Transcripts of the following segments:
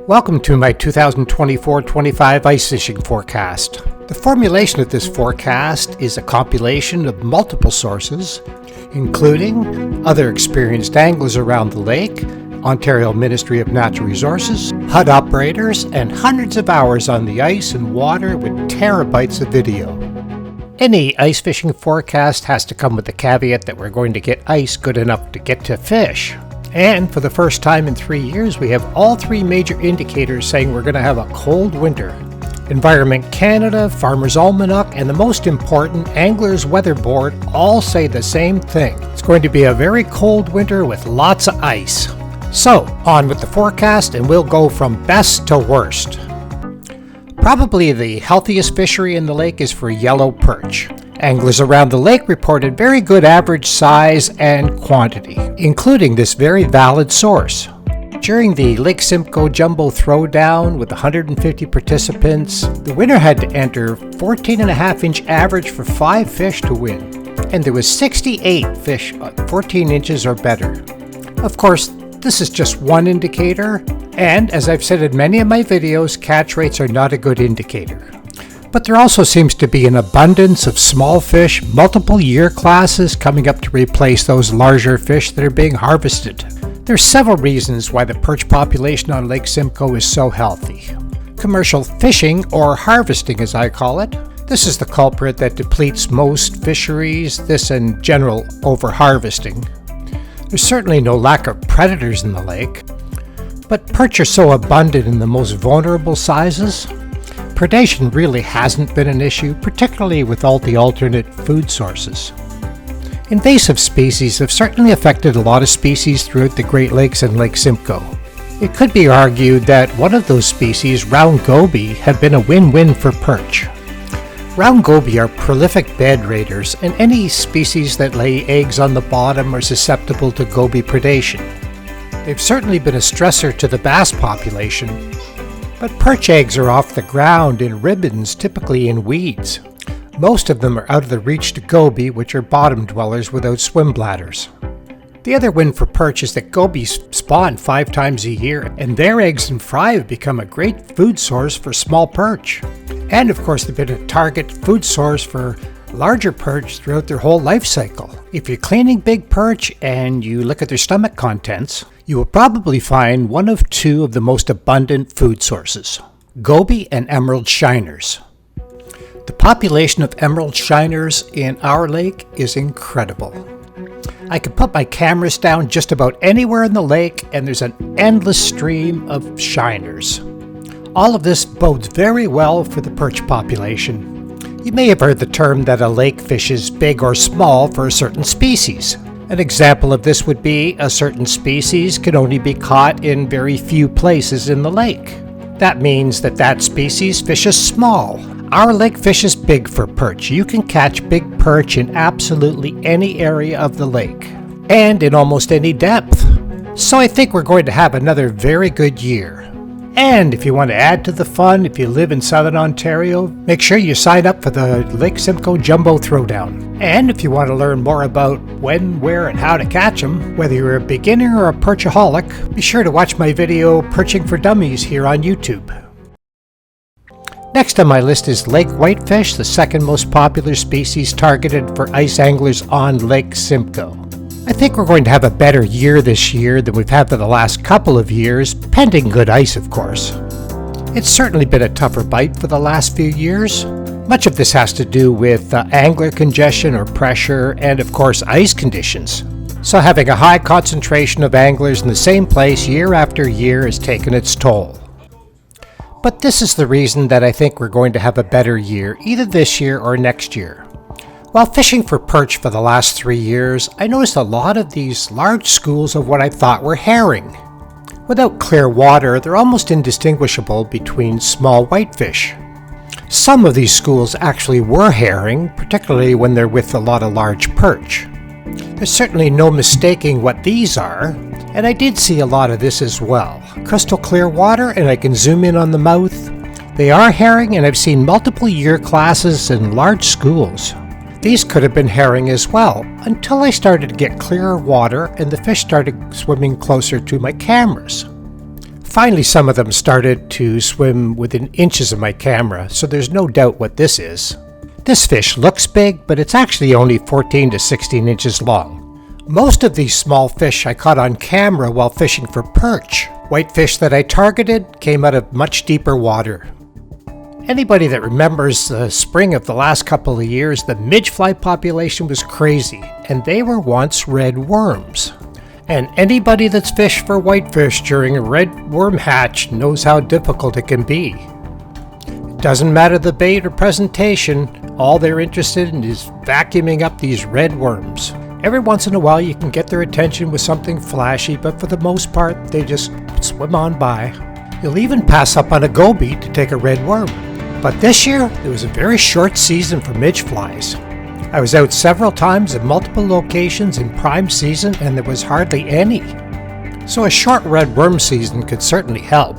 Welcome to my 2024-25 ice fishing forecast. The formulation of this forecast is a compilation of multiple sources, including other experienced anglers around the lake, Ontario Ministry of Natural Resources, HUD operators, and hundreds of hours on the ice and water with terabytes of video. Any ice fishing forecast has to come with the caveat that we're going to get ice good enough to get to fish. And for the first time in 3 years, we have all three major indicators saying we're going to have a cold winter. Environment Canada, Farmers Almanac, and the most important, Anglers Weather Board all say the same thing. It's going to be a very cold winter with lots of ice. So, on with the forecast, and we'll go from best to worst. Probably the healthiest fishery in the lake is for yellow perch. Anglers around the lake reported very good average size and quantity, including this very valid source. During the Lake Simcoe Jumbo Throwdown with 150 participants, the winner had to enter 14.5-inch average for 5 fish to win, and there was 68 fish 14 inches or better. Of course, this is just one indicator, and as I've said in many of my videos, catch rates are not a good indicator. But there also seems to be an abundance of small fish, multiple year classes coming up to replace those larger fish that are being harvested. There are several reasons why the perch population on Lake Simcoe is so healthy. Commercial fishing, or harvesting as I call it, this is the culprit that depletes most fisheries, this and general over-harvesting. There's certainly no lack of predators in the lake, but perch are so abundant in the most vulnerable sizes. Predation really hasn't been an issue, particularly with all the alternate food sources. Invasive species have certainly affected a lot of species throughout the Great Lakes and Lake Simcoe. It could be argued that one of those species, round goby, have been a win-win for perch. Round goby are prolific bed raiders, and any species that lay eggs on the bottom are susceptible to goby predation. They've certainly been a stressor to the bass population, but perch eggs are off the ground in ribbons, typically in weeds. Most of them are out of the reach to goby, which are bottom dwellers without swim bladders. The other win for perch is that gobies spawn 5 times a year, and their eggs and fry have become a great food source for small perch. And of course, they've been a target food source for larger perch throughout their whole life cycle. If you're cleaning big perch and you look at their stomach contents, you will probably find one of two of the most abundant food sources: goby and emerald shiners. The population of emerald shiners in our lake is incredible. I could put my cameras down just about anywhere in the lake and there's an endless stream of shiners. All of this bodes very well for the perch population. You may have heard the term that a lake fish is big or small for a certain species. An example of this would be a certain species can only be caught in very few places in the lake. That means that that species fishes small. Our lake fishes big for perch. You can catch big perch in absolutely any area of the lake, and in almost any depth. So I think we're going to have another very good year. And if you want to add to the fun, if you live in Southern Ontario, make sure you sign up for the Lake Simcoe Jumbo Throwdown. And if you want to learn more about when, where, and how to catch them, whether you're a beginner or a perchaholic, be sure to watch my video Perching for Dummies here on YouTube. Next on my list is lake whitefish, the second most popular species targeted for ice anglers on Lake Simcoe. I think we're going to have a better year this year than we've had for the last couple of years, pending good ice, of course. It's certainly been a tougher bite for the last few years. Much of this has to do with angler congestion or pressure and, of course, ice conditions. So having a high concentration of anglers in the same place year after year has taken its toll. But this is the reason that I think we're going to have a better year, either this year or next year. While fishing for perch for the last 3 years, I noticed a lot of these large schools of what I thought were herring. Without clear water, they're almost indistinguishable between small whitefish. Some of these schools actually were herring, particularly when they're with a lot of large perch. There's certainly no mistaking what these are, and I did see a lot of this as well. Crystal clear water, and I can zoom in on the mouth. They are herring, and I've seen multiple year classes in large schools. These could have been herring as well, until I started to get clearer water and the fish started swimming closer to my cameras. Finally, some of them started to swim within inches of my camera, so there's no doubt what this is. This fish looks big, but it's actually only 14 to 16 inches long. Most of these small fish I caught on camera while fishing for perch. Whitefish that I targeted came out of much deeper water. Anybody that remembers the spring of the last couple of years, the midgefly population was crazy, and they were once red worms. And anybody that's fished for whitefish during a red worm hatch knows how difficult it can be. It doesn't matter the bait or presentation, all they're interested in is vacuuming up these red worms. Every once in a while you can get their attention with something flashy, but for the most part they just swim on by. You'll even pass up on a goby to take a red worm. But this year, it was a very short season for midgeflies. I was out several times at multiple locations in prime season and there was hardly any. So a short red worm season could certainly help.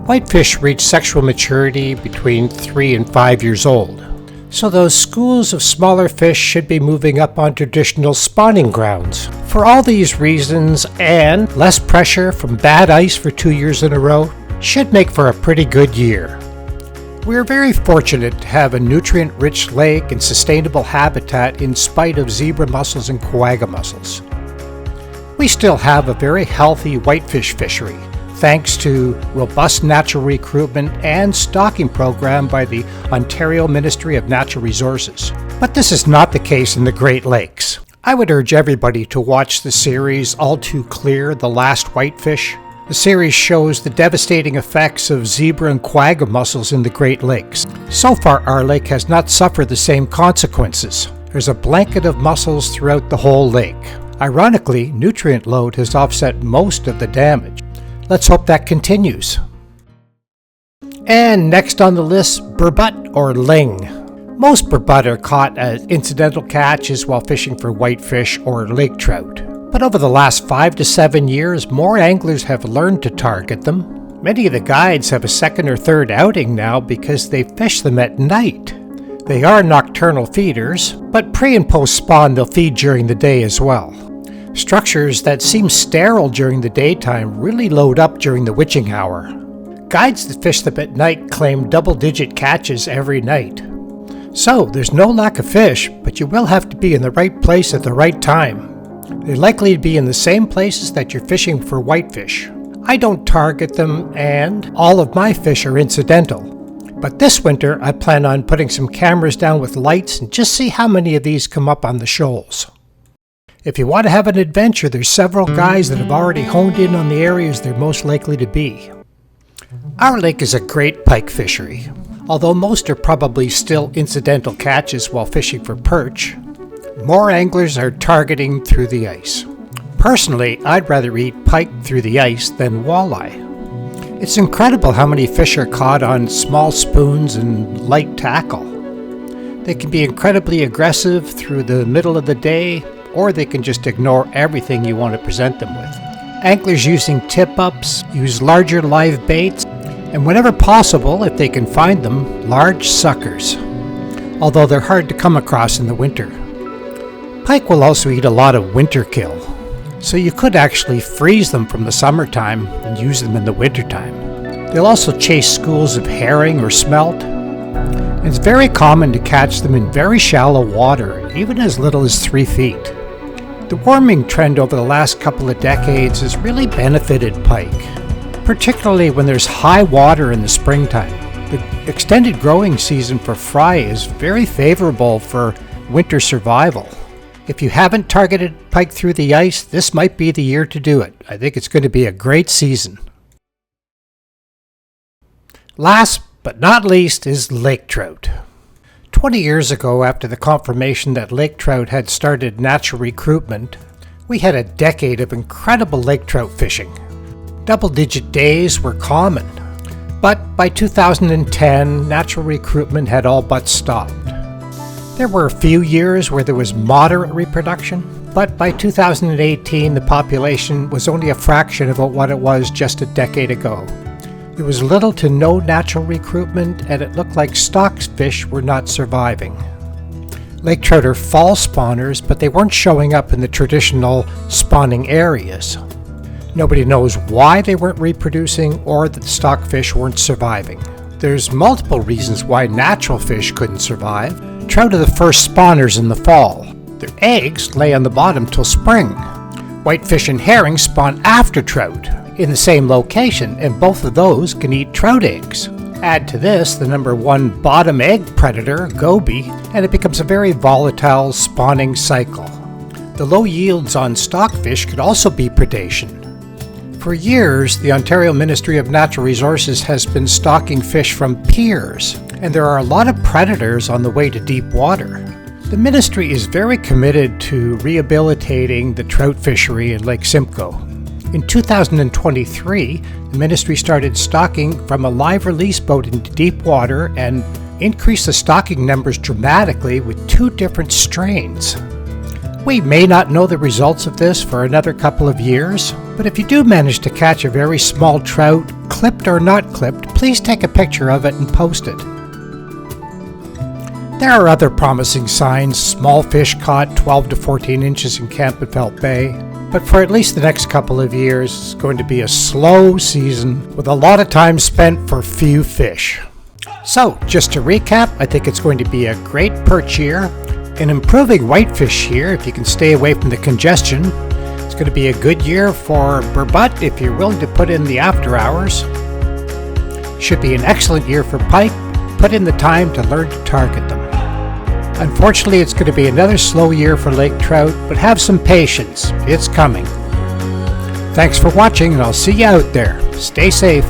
Whitefish reach sexual maturity between 3 and 5 years old. So those schools of smaller fish should be moving up on traditional spawning grounds. For all these reasons and less pressure from bad ice for 2 years in a row, should make for a pretty good year. We are very fortunate to have a nutrient-rich lake and sustainable habitat in spite of zebra mussels and quagga mussels. We still have a very healthy whitefish fishery, thanks to robust natural recruitment and stocking program by the Ontario Ministry of Natural Resources. But this is not the case in the Great Lakes. I would urge everybody to watch the series All Too Clear, The Last Whitefish. The series shows the devastating effects of zebra and quagga mussels in the Great Lakes. So far, our lake has not suffered the same consequences. There's a blanket of mussels throughout the whole lake. Ironically, nutrient load has offset most of the damage. Let's hope that continues. And next on the list, burbot or ling. Most burbot are caught as incidental catches while fishing for whitefish or lake trout. But over the last 5 to 7 years, more anglers have learned to target them. Many of the guides have a second or third outing now because they fish them at night. They are nocturnal feeders, but pre and post spawn they'll feed during the day as well. Structures that seem sterile during the daytime really load up during the witching hour. Guides that fish them at night claim double-digit catches every night. So there's no lack of fish, but you will have to be in the right place at the right time. They're likely to be in the same places that you're fishing for whitefish. I don't target them, and all of my fish are incidental. But this winter, I plan on putting some cameras down with lights and just see how many of these come up on the shoals. If you want to have an adventure, there's several guys that have already honed in on the areas they're most likely to be. Our lake is a great pike fishery. Although most are probably still incidental catches while fishing for perch, more anglers are targeting through the ice. Personally, I'd rather eat pike through the ice than walleye. It's incredible how many fish are caught on small spoons and light tackle. They can be incredibly aggressive through the middle of the day, or they can just ignore everything you want to present them with. Anglers using tip-ups use larger live baits, and whenever possible, if they can find them, large suckers, although they're hard to come across in the winter. Pike will also eat a lot of winter kill, so you could actually freeze them from the summertime and use them in the wintertime. They'll also chase schools of herring or smelt. It's very common to catch them in very shallow water, even as little as 3 feet. The warming trend over the last couple of decades has really benefited pike, particularly when there's high water in the springtime. The extended growing season for fry is very favorable for winter survival. If you haven't targeted pike through the ice, this might be the year to do it. I think it's going to be a great season. Last but not least is lake trout. 20 years ago, after the confirmation that lake trout had started natural recruitment, we had a decade of incredible lake trout fishing. Double-digit days were common, but by 2010, natural recruitment had all but stopped. There were a few years where there was moderate reproduction, but by 2018 the population was only a fraction of what it was just a decade ago. There was little to no natural recruitment, and it looked like stock fish were not surviving. Lake trout are fall spawners, but they weren't showing up in the traditional spawning areas. Nobody knows why they weren't reproducing or that the stockfish weren't surviving. There's multiple reasons why natural fish couldn't survive. Trout are the first spawners in the fall. Their eggs lay on the bottom till spring. Whitefish and herring spawn after trout in the same location, and both of those can eat trout eggs. Add to this the number one bottom egg predator, goby, and it becomes a very volatile spawning cycle. The low yields on stockfish could also be predation. For years, the Ontario Ministry of Natural Resources has been stocking fish from piers, and there are a lot of predators on the way to deep water. The ministry is very committed to rehabilitating the trout fishery in Lake Simcoe. In 2023, the ministry started stocking from a live release boat into deep water and increased the stocking numbers dramatically with 2 different strains. We may not know the results of this for another couple of years, but if you do manage to catch a very small trout, clipped or not clipped, please take a picture of it and post it. There are other promising signs, small fish caught 12 to 14 inches in Campbell Bay, but for at least the next couple of years, it's going to be a slow season with a lot of time spent for few fish. So, just to recap, I think it's going to be a great perch year, an improving whitefish year if you can stay away from the congestion. It's going to be a good year for Burbot if you're willing to put in the after hours. Should be an excellent year for pike. Put in the time to learn to target them. Unfortunately, it's going to be another slow year for lake trout, but have some patience. It's coming. Thanks for watching, and I'll see you out there. Stay safe.